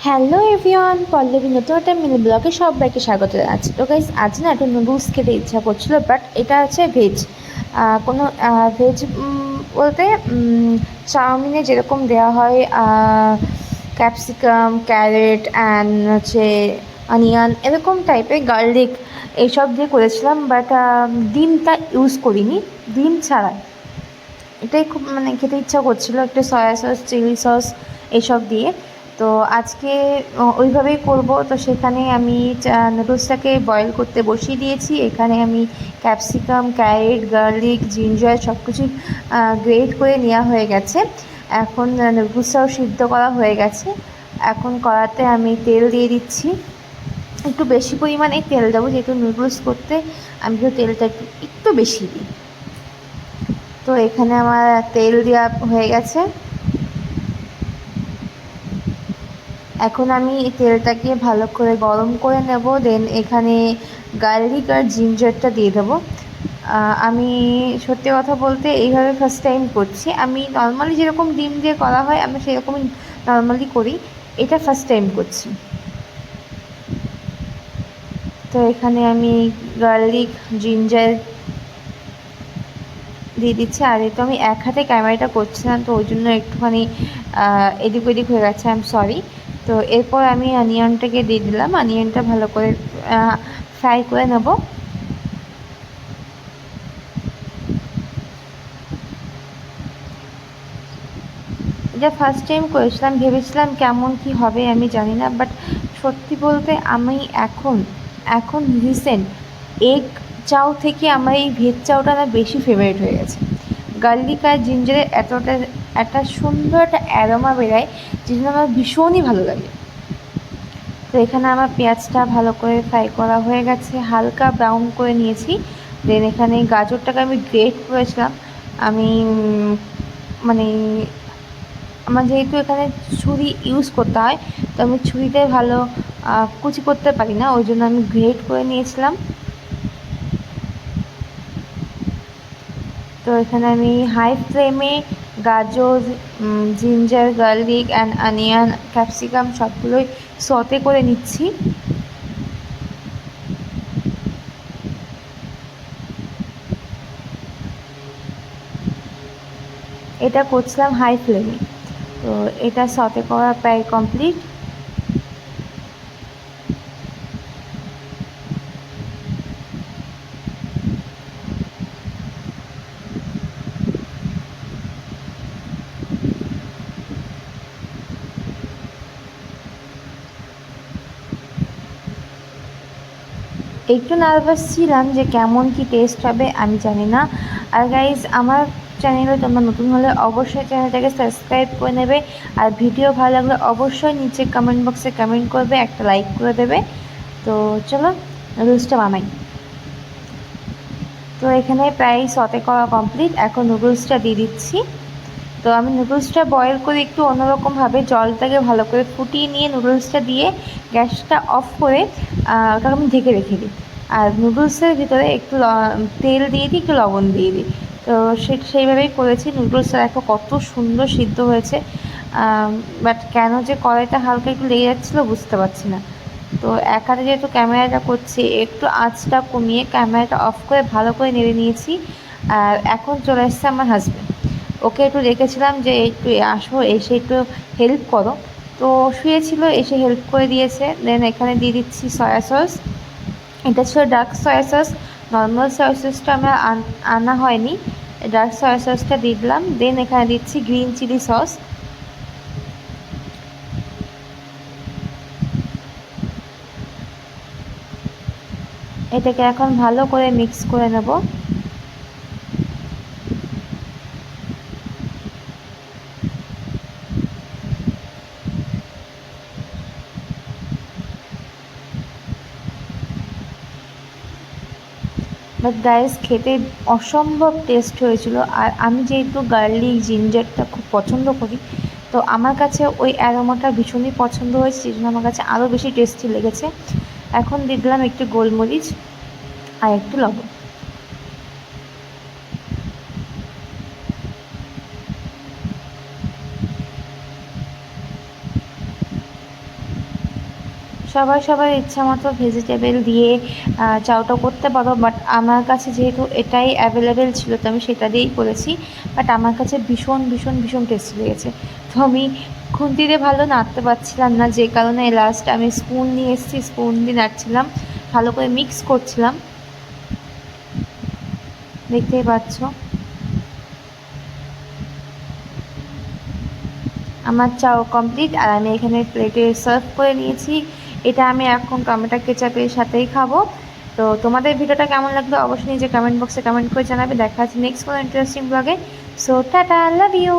Hello everyone, Pallavi নতুন একটা mini ব্লগে সবাইকে স্বাগত জানাচ্ছি। তো গাইস, আজ না একটা নুডলস খেতে ইচ্ছা করছিল, বাট এটা আছে ভেজ। কোনো ভেজ বলতে চাউমিনে যেরকম দেওয়া হয় ক্যাপসিকাম, ক্যারেট অ্যান্ড হচ্ছে অনিয়ন, এরকম টাইপের গার্লিক এইসব দিয়ে করেছিলাম, বাট ডিমটা ইউজ করিনি, ডিম ছাড়া। এটাই খুব খেতে ইচ্ছা করছিলো, একটা সয়া সস, চিলি সস এইসব দিয়ে। তো আজকে ওইভাবেই করব। তো সেখানে আমি নুডলসটাকে বয়েল করতে বসিয়ে দিয়েছি। এখানে আমি ক্যাপসিকাম, ক্যারেট, গার্লিক, জিঞ্জার সব কিছুই গ্রেট করে নেওয়া হয়ে গেছে। এখন নুডলসটাও সিদ্ধ করা হয়ে গেছে। এখন কড়াতে আমি তেল দিয়ে দিচ্ছি, একটু বেশি পরিমাণে তেল দেবো, যেহেতু নুডলস করতে আমি তো তেলটা একটু বেশি দিই। তো এখানে আমার তেল দেওয়া হয়ে গেছে। এখন আমি তেলটাকে ভালো করে গরম করে নেব। দেন এখানে গার্লিক আর জিঞ্জারটা দিয়ে দেবো। আমি সত্যি কথা বলতে এইভাবে ফার্স্ট টাইম করছি। আমি নর্মালি যেরকম ডিম দিয়ে করা হয় আমি সেরকমই নর্মালি করি, এটা ফার্স্ট টাইম করছি। তো এখানে আমি গার্লিক, জিঞ্জার দিয়ে দিচ্ছি। আর এটা আমি এক হাতে ক্যামেরাটা করছিলাম, তো ওই জন্য একটুখানি এদিক ওদিক হয়ে গেছে, আই এম সরি। তো এরপর আমি অনিয়নটাকে দিয়ে দিলাম। অনিয়নটা ভালো করে ফ্রাই করে নেব। এটা ফার্স্ট টাইম করেছিলাম, ভেবেছিলাম কেমন কি হবে আমি জানি না, বাট সত্যি বলতে আমি এখন রিসেন্ট এগ চাউ থেকে আমার এই ভেজ চাউটা না বেশি ফেভারিট হয়ে গেছে। গার্লিক আর জিঞ্জারের একটা সুন্দর একটা অ্যারোমা বেরোয়, যেটা আমার ভীষণই ভালো লাগে। তো এখানে আমার পেঁয়াজটা ভালো করে ফ্রাই করা হয়ে গেছে, হালকা ব্রাউন করে নিয়েছি। দেন এখানে গাজরটাকে আমি গ্রেট করেছিলাম। আমি মানে আমার যেহেতু এখানে ছুরি ইউজ করতে হয়, তো আমি ছুরিতে ভালো কুচি করতে পারি না, ওই জন্য আমি গ্রেট করে নিয়েছিলাম। তো এখানে আমি হাই ফ্লেমে গাজর, ginger, garlic and onion, capsicum সবগুলোই সতে করে নিচ্ছি। এটা করছিলাম হাই ফ্লেমে। তো এটা সতে করা প্রায় কমপ্লিট। একটু নার্ভাস ছিলাম যে কেমন কি টেস্ট হবে, আমি জানি না। আর গাইজ, আমার চ্যানেলে তোমরা নতুন হলে অবশ্যই চ্যানেলটাকে সাবস্ক্রাইব করে নেবে। আর ভিডিও ভালো লাগলে অবশ্যই নিচে কমেন্ট বক্সে কমেন্ট করবে, একটা লাইক করে দেবে। তো চলো নুডলসটা বানাই। তো এখানে প্রায় সতে করা কমপ্লিট। এখন নুডলসটা দিয়ে দিচ্ছি। তো আমি নুডলসটা বয়েল করে একটু অন্যরকমভাবে জলটাকে ভালো করে ফুটিয়ে নিয়ে নুডলসটা দিয়ে গ্যাসটা অফ করে ওটাকে আমি ঢেকে রেখে দিই। আর নুডলসের ভিতরে একটু তেল দিয়ে দিই, একটু লবণ দিয়ে দিই। তো সেইভাবেই করেছি। নুডলসটা দেখো কত সুন্দর সিদ্ধ হয়েছে, বাট কেন যে কড়াইটা হালকা একটু লেগে যাচ্ছিলো বুঝতে পারছি না। তো এক হাতে যেহেতু ক্যামেরাটা করছি, একটু আঁচটা কমিয়ে ক্যামেরাটা অফ করে ভালো করে নেড়ে নিয়েছি। আর এখন চলে এসছে আমার হাজব্যান্ড। ওকে একটু রেখেছিলাম যে একটু আসো, এসে একটু হেল্প করো। তো শুয়েছিল, এসে হেল্প করে দিয়েছে। দেন এখানে দিয়ে দিচ্ছি সয়া সস। এটা ছিল dark soya sauce, normal soya সসটা আমরা আনা হয়নি, ডার্ক সয়া সসটা দিয়ে দিলাম। দেন এখানে দিচ্ছি গ্রিন চিলি সস। এটাকে এখন ভালো করে মিক্স করে নেব। বাট গাইস, খেতে অসম্ভব টেস্ট হয়েছিল। আর আমি যেহেতু গার্লিক জিঞ্জারটা খুব পছন্দ করি, তো আমার কাছে ওই অ্যারোমাটা ভীষণই পছন্দ হয়েছে, সেই জন্য আমার কাছে আরও বেশি টেস্টি লেগেছে। এখন দিয়ে দিলাম একটু গোলমরিচ আর একটু লবণ। সবাই সবার ইচ্ছা মতো ভেজিটেবল দিয়ে চাউটা করতে পারো, বাট আমার কাছে যেহেতু এটাই অ্যাভেলেবেল ছিল তো আমি সেটা দিয়েই করেছি। বাট আমার কাছে ভীষণ ভীষণ ভীষণ টেস্টি লেগেছে। তো আমি খুন্তিতে ভালো নাড়তে পারছিলাম না, যে কারণে লাস্ট আমি স্পুন নিয়ে এসেছি, স্পুন দিয়ে নাড়ছিলাম, ভালো করে মিক্স করছিলাম, দেখতেই পাচ্ছ। আমার চাও কমপ্লিট, আর আমি এখানে প্লেটে সার্ভ করে নিয়েছি। এটা আমি এখন টমেটো কেচাপের সাথেই খাবো। তো তোমাদের ভিডিওটা কেমন লাগলো অবশ্যই নিজে কমেন্ট বক্সে কমেন্ট করে জানাবে। দেখা হচ্ছে নেক্সট কোনো ইন্টারেস্টিং ব্লগে। So tata, love you.